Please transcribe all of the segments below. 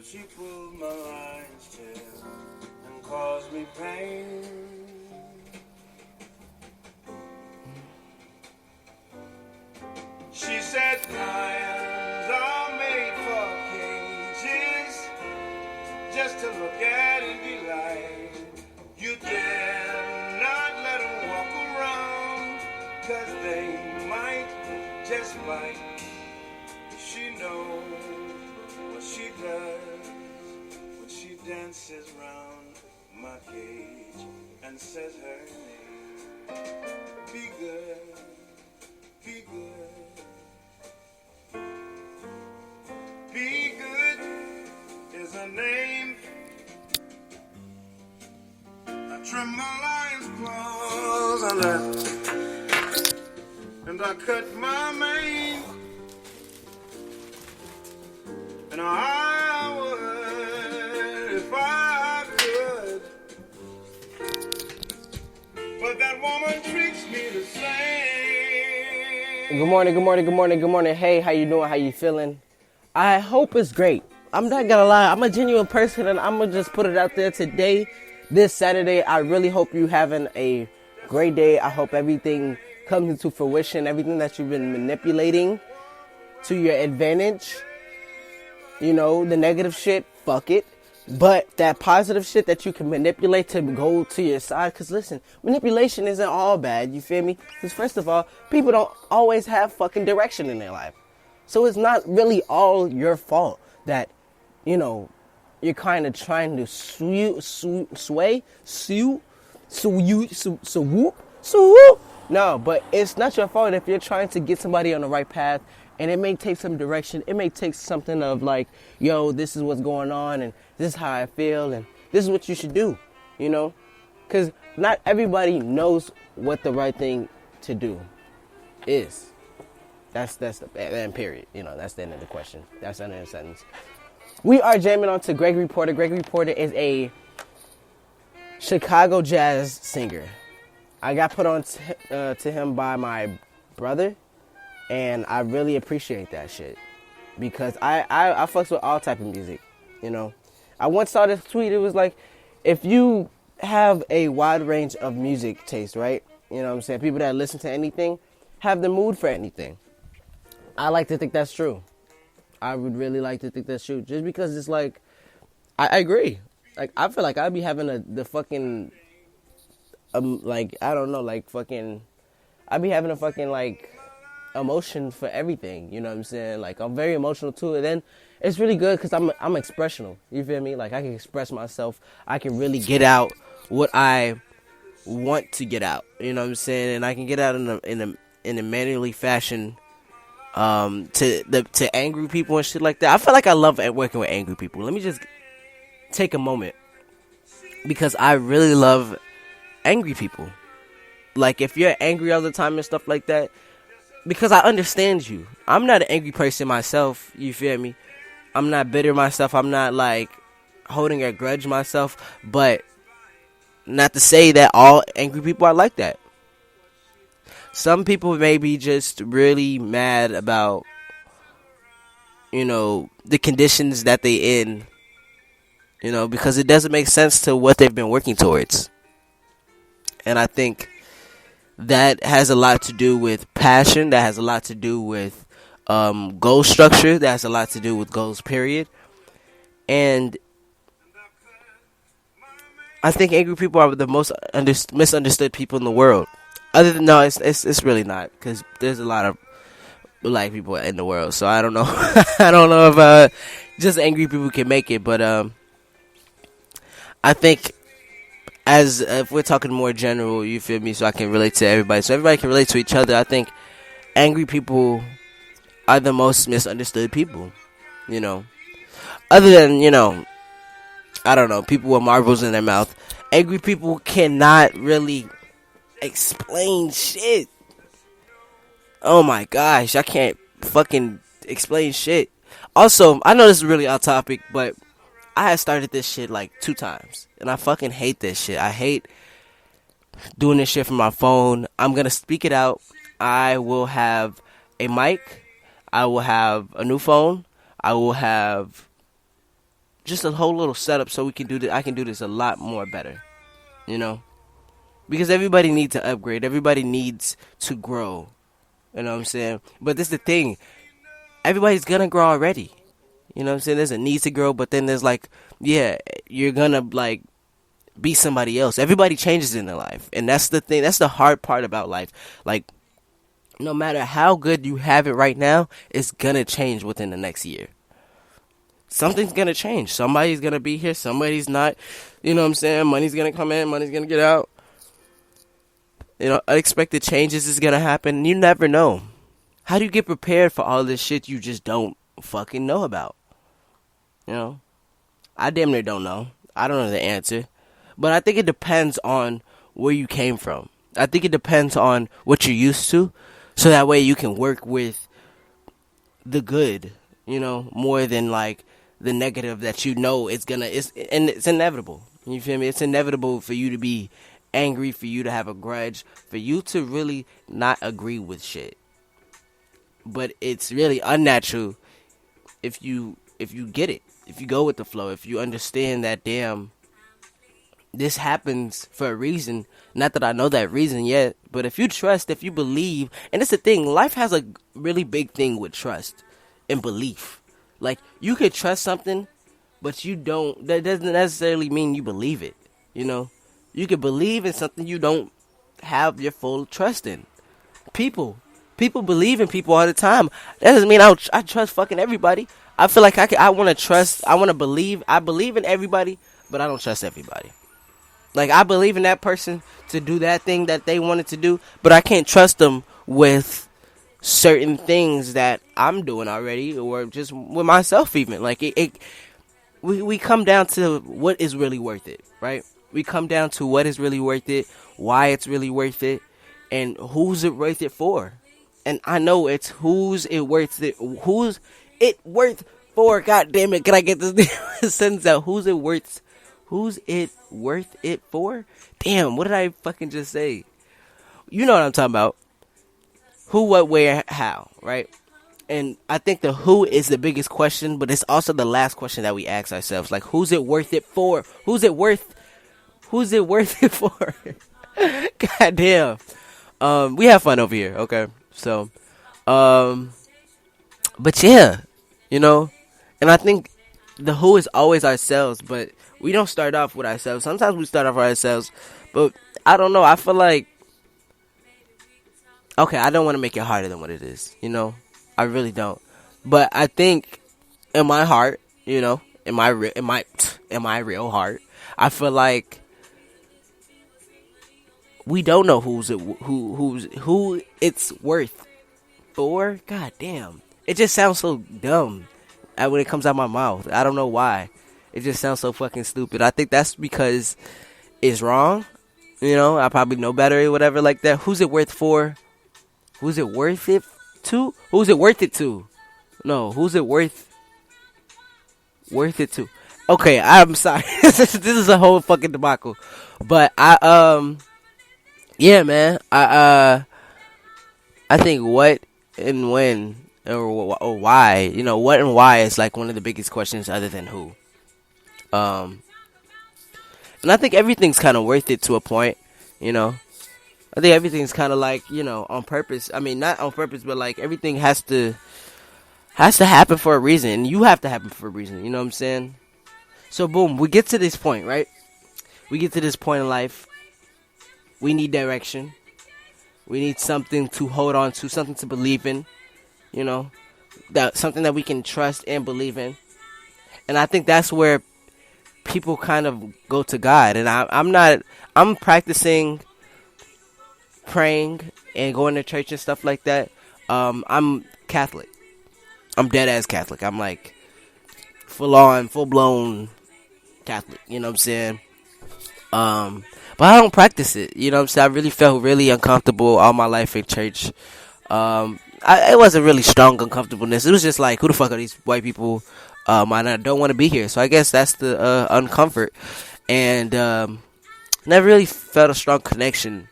She pulled my lion's tail and caused me pain. She said lions are made for cages, just to look at and be like, you dare not let them walk around, 'cause they might just bite. She knows what she does when she dances round my cage and says her name. Be good, be good, be good is her name. I trim my lion's claws and I cut my mane. And I would if I could, but that woman treats me the same. Good morning, good morning, good morning, good morning. Hey, how you doing? How you feeling? I hope it's great. I'm not gonna lie, I'm a genuine person and I'm gonna just put it out there today, this Saturday. I really hope you having a great day. I hope everything comes into fruition, everything that you've been manipulating to your advantage. You know, the negative shit, fuck it. But that positive shit that you can manipulate to go to your side. Because listen, manipulation isn't all bad, you feel me? Because first of all, people don't always have fucking direction in their life. So it's not really all your fault that, you know, you're kind of trying to sway. No, but it's not your fault if you're trying to get somebody on the right path. And it may take some direction. It may take something of like, yo, this is what's going on, and this is how I feel, and this is what you should do, you know? Because not everybody knows what the right thing to do is. That's the end period. You know, that's the end of the question. That's the end of the sentence. We are jamming on to Gregory Porter. Gregory Porter is a Chicago jazz singer. I got put on to him by my brother. And I really appreciate that shit. Because I fucks with all type of music, you know. I once saw this tweet. It was like, if you have a wide range of music taste, right? You know what I'm saying? People that listen to anything have the mood for anything. I like to think that's true. I would really like to think that's true. Just because it's like, I agree. Like, I feel like I'd be having the fucking, like, I don't know, like fucking, I'd be having a fucking like, emotion for everything, you know what I'm saying? Like, I'm very emotional too, and then it's really good because I'm expressional, you feel me? Like, I can express myself, I can really get out what I want to get out, you know what I'm saying? And I can get out in a manually fashion to angry people and shit like that. I feel like I love working with angry people. Let me just take a moment, because I really love angry people. Like, if you're angry all the time and stuff like that, because I understand you. I'm not an angry person myself, you feel me? I'm not bitter myself. I'm not, like, holding a grudge myself. But not to say that all angry people are like that. Some people may be just really mad about, you know, the conditions that they in. You know, because it doesn't make sense to what they've been working towards. And I think that has a lot to do with passion. That has a lot to do with goal structure. That has a lot to do with goals, period. And I think angry people are the most misunderstood people in the world. Other than, no, it's really not, because there's a lot of black people in the world. So I don't know. I don't know if just angry people can make it. But I think, as if we're talking more general, you feel me, so I can relate to everybody, so everybody can relate to each other, I think angry people are the most misunderstood people, you know. Other than, you know, I don't know, people with marbles in their mouth. Angry people cannot really explain shit. Oh my gosh, I can't fucking explain shit. Also, I know this is really off topic, but I had started this shit like 2 times. And I fucking hate this shit. I hate doing this shit from my phone. I'm going to speak it out. I will have a mic. I will have a new phone. I will have just a whole little setup so we can do this. I can do this a lot more better, you know, because everybody needs to upgrade. Everybody needs to grow. You know what I'm saying? But this is the thing. Everybody's gonna grow already. You know what I'm saying? There's a need to grow, but then there's like, yeah, you're gonna like be somebody else. Everybody changes in their life, and that's the thing. That's the hard part about life. Like, no matter how good you have it right now, it's gonna change within the next year. Something's gonna change. Somebody's gonna be here. Somebody's not. You know what I'm saying? Money's gonna come in. Money's gonna get out. You know, unexpected changes is gonna happen. You never know. How do you get prepared for all this shit you just don't fucking know about? You know, I damn near don't know. I don't know the answer. But I think it depends on where you came from. I think it depends on what you're used to. So that way you can work with the good, you know, more than like the negative that you know it's inevitable. You feel me? It's inevitable for you to be angry, for you to have a grudge, for you to really not agree with shit. But it's really unnatural if you get it, if you go with the flow, if you understand that, damn, this happens for a reason. Not that I know that reason yet, but if you trust, if you believe, and it's the thing, life has a really big thing with trust and belief. Like, you could trust something, but you don't, that doesn't necessarily mean you believe it, you know? You could believe in something you don't have your full trust in. People believe in people all the time. That doesn't mean I trust fucking everybody. I feel like I want to trust, I want to believe, I believe in everybody, but I don't trust everybody. Like, I believe in that person to do that thing that they wanted to do, but I can't trust them with certain things that I'm doing already, or just with myself even. Like, we come down to what is really worth it, right? We come down to what is really worth it, why it's really worth it, and who's it worth it for. And I know it's who's it worth it for. God damn it, can I get this sentence out? Who's it worth it for? Damn, what did I fucking just say? You know what I'm talking about. Who, what, where, how, right? And I think the who is the biggest question, but it's also the last question that we ask ourselves. Like, who's it worth it for? Who's it worth it for? God damn. We have fun over here, okay? So, but yeah, you know, and I think the who is always ourselves, but we don't start off with ourselves. Sometimes we start off with ourselves, but I don't know. I feel like, okay, I don't want to make it harder than what it is, you know? I really don't. But I think in my heart, you know, in my real heart, I feel like we don't know who it's worth for. God damn. It just sounds so dumb when it comes out my mouth. I don't know why. It just sounds so fucking stupid. I think that's because it's wrong. You know, I probably know better or whatever like that. Who's it worth for? Who's it worth it to? Who's it worth it to? No, who's it worth it to? Okay, I'm sorry. This is a whole fucking debacle. But yeah, man. I think what and when or why, you know, what and why is like one of the biggest questions other than who. And I think everything's kind of worth it to a point, you know. I think everything's kind of like, you know, on purpose. I mean, not on purpose, but like everything has to happen for a reason. You have to happen for a reason, you know what I'm saying? So boom, we get to this point, right? We get to this point in life. We need direction. We need something to hold on to, something to believe in, you know, that something that we can trust and believe in. And I think that's where people kind of go to God. And I'm practicing praying and going to church and stuff like that. I'm Catholic. I'm dead ass Catholic. I'm like full blown Catholic, you know what I'm saying? But I don't practice it, you know what I'm saying? I really felt really uncomfortable all my life in church. It wasn't really strong uncomfortableness. It was just like, who the fuck are these white people? I don't want to be here. So I guess that's the uncomfort. And never really felt a strong connection,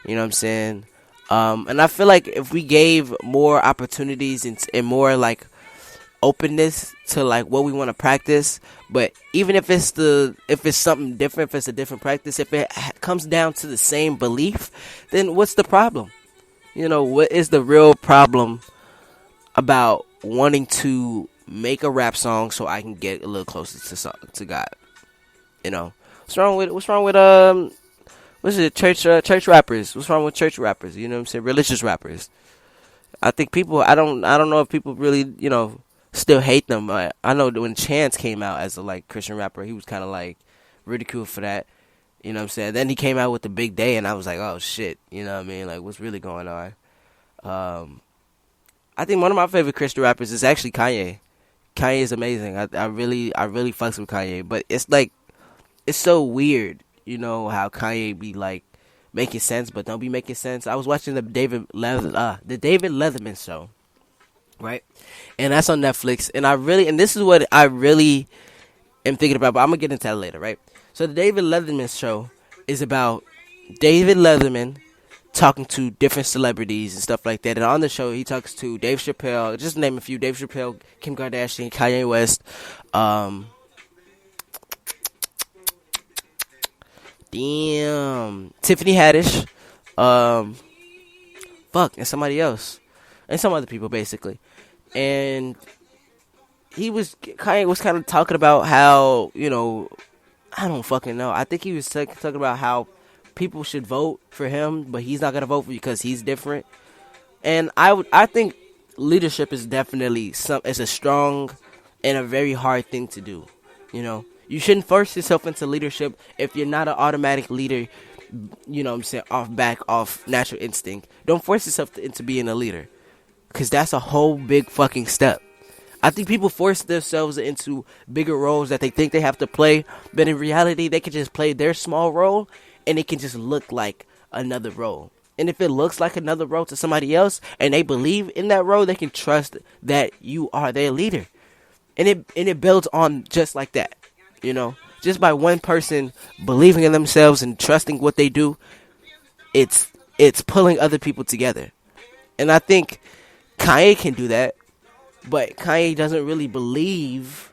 you know what I'm saying? And I feel like if we gave more opportunities and more like openness to like what we want to practice. But even if it's something different, if it's a different practice, if it comes down to the same belief, then what's the problem? You know, what is the real problem about wanting to make a rap song so I can get a little closer to God? You know, what's wrong with what's it, church rappers? What's wrong with church rappers? You know what I'm saying? Religious rappers. I think people, I don't know if people really, you know, still hate them. I know that when Chance came out as a like Christian rapper, he was kind of like ridiculed for that. You know what I'm saying? Then he came out with The Big Day, and I was like, oh shit, you know what I mean? Like, what's really going on? I think one of my favorite Christian rappers is actually Kanye. Kanye is amazing. I really fucks with Kanye, but it's like, it's so weird, you know, how Kanye be like making sense but don't be making sense. I was watching the David Letterman show, right? And that's on Netflix, and this is what I really am thinking about, but I'm gonna get into that later, right? So the David Letterman show is about David Letterman talking to different celebrities and stuff like that. And on the show, he talks to Dave Chappelle, just to name a few: Dave Chappelle, Kim Kardashian, Kanye West, Tiffany Haddish, and somebody else, and some other people, basically. And Kanye was kind of talking about how, you know, I don't fucking know. I think he was talking about how people should vote for him, but he's not gonna vote for you because he's different. And I think leadership is definitely it's a strong and a very hard thing to do. You know, you shouldn't force yourself into leadership if you're not an automatic leader. You know what I'm saying? Off natural instinct. Don't force yourself into being a leader, because that's a whole big fucking step. I think people force themselves into bigger roles that they think they have to play, but in reality, they can just play their small role, and it can just look like another role. And if it looks like another role to somebody else, and they believe in that role, they can trust that you are their leader. And it builds on just like that, you know? Just by one person believing in themselves and trusting what they do, it's pulling other people together. And I think Kanye can do that, but Kanye doesn't really believe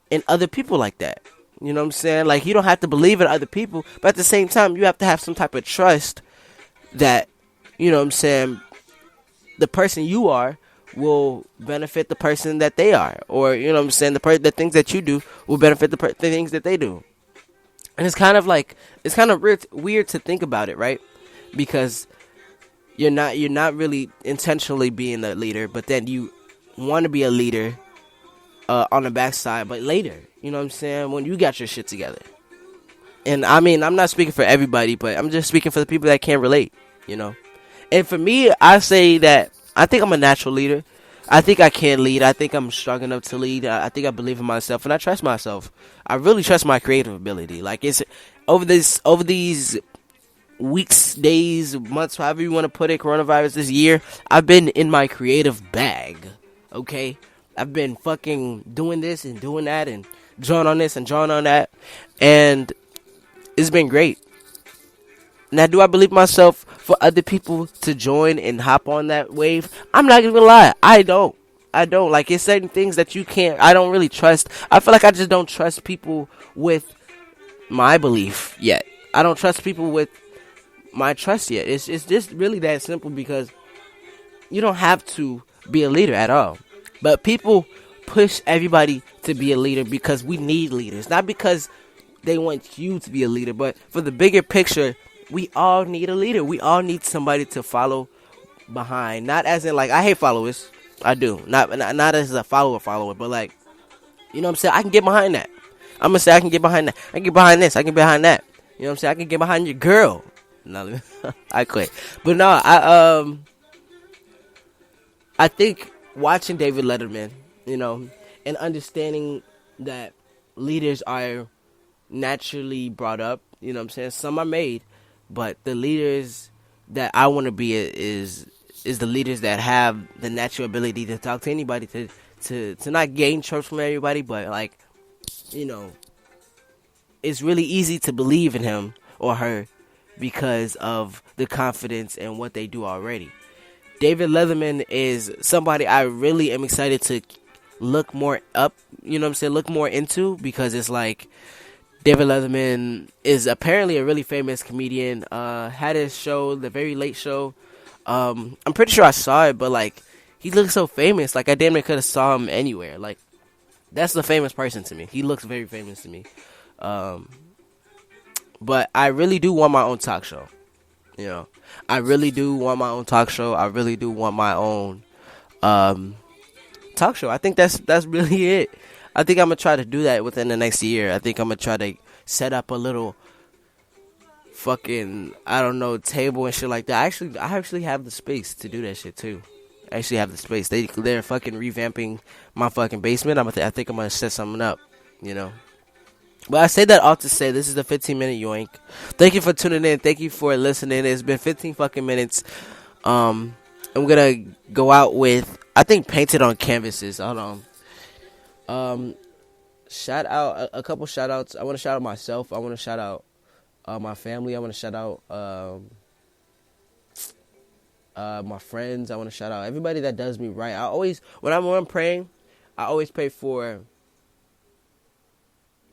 in other people like that. You know what I'm saying? Like, you don't have to believe in other people, but at the same time, you have to have some type of trust that, you know what I'm saying, the person you are will benefit the person that they are. Or, you know what I'm saying, the things that you do will benefit the things that they do. And it's kind of like, it's kind of weird to think about it, right? Because you're not really intentionally being a leader, but then you want to be a leader on the backside, but later, you know what I'm saying, when you got your shit together. And I mean, I'm not speaking for everybody, but I'm just speaking for the people that can't relate, you know. And for me, I say that I think I'm a natural leader. I think I can lead. I think I'm strong enough to lead. I think I believe in myself, and I trust myself. I really trust my creative ability. Like, it's over these weeks, days, months, however you want to put it, coronavirus this year, I've been in my creative bag. Okay, I've been fucking doing this and doing that and drawing on this and drawing on that, and it's been great. Now, do I believe myself for other people to join and hop on that wave? I'm not gonna lie, I don't. Like, it's certain things that I don't really trust. I feel like I just don't trust people with my belief yet. I don't trust people with my trust yet. It's just really that simple, because you don't have to be a leader at all. But people push everybody to be a leader because we need leaders. Not because they want you to be a leader, but for the bigger picture, we all need a leader. We all need somebody to follow behind. Not as in, like, I hate followers. I do. Not as a follower, but like, you know what I'm saying? I can get behind that. I'm going to say I can get behind that. I can get behind this. I can get behind that. You know what I'm saying? I can get behind your girl. No, I quit. But no, I think watching David Letterman, you know, and understanding that leaders are naturally brought up, you know what I'm saying? Some are made, but the leaders that I want to be is the leaders that have the natural ability to talk to anybody, to not gain trust from everybody, but, like, you know, it's really easy to believe in him or her because of the confidence and what they do already. David Letterman is somebody I really am excited to look more up, you know what I'm saying, look more into, because it's like David Letterman is apparently a really famous comedian. Had his show, The Very Late Show. I'm pretty sure I saw it, but like he looks so famous. Like I damn near could have saw him anywhere. Like that's the famous person to me. He looks very famous to me. But I really do want my own talk show. You know, I really do want my own talk show. I really do want my own talk show. I think that's really it. I think I'm gonna try to do that within the next year. I think I'm gonna try to set up a little fucking, I don't know, table and shit like that. I actually have the space to do that shit too. I actually have the space. They're fucking revamping my fucking basement. I think I'm gonna set something up. You know. But I say that all to say this is the 15-minute yoink. Thank you for tuning in. Thank you for listening. It's been 15 fucking minutes. I'm gonna go out with, I think, Painted on Canvases. Hold on. Shout out a couple shout outs. I want to shout out myself. I want to shout out my family. I want to shout out my friends. I want to shout out everybody that does me right. I always, when I'm praying, I always pray for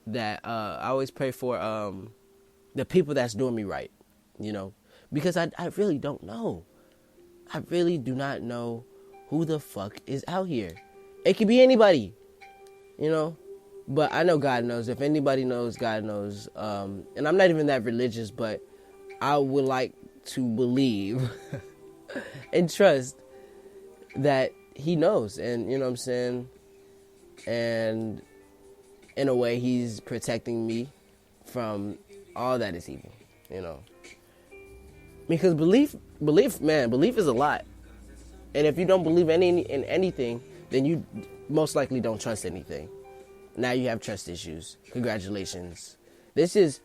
that. I always pray for the people that's doing me right, you know, because I really don't know. I really do not know who the fuck is out here. It could be anybody, you know, but I know God knows. If anybody knows, God knows. And I'm not even that religious, but I would like to believe and trust that he knows. And, you know what I'm saying? And in a way, he's protecting me from all that is evil, you know. Because belief is a lot. And if you don't believe in anything, then you most likely don't trust anything. Now you have trust issues. Congratulations. This is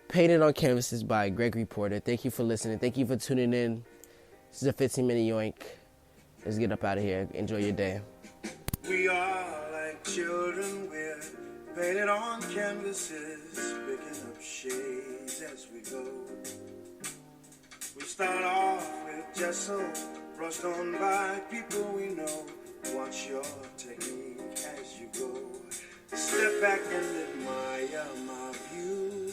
Painted on Canvases by Gregory Porter. Thank you for listening. Thank you for tuning in. This is a 15-minute yoink. Let's get up out of here. Enjoy your day. We are like children, we're painted on canvases, picking up shades as we go. We start off with gesso, brushed on by people we know. Watch your technique as you go. Step back and admire my view.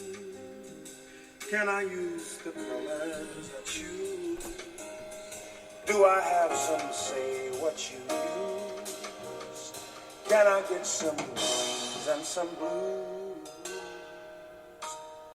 Can I use the colors I choose? Do I have some say what you use? Can I get some greens and some blues?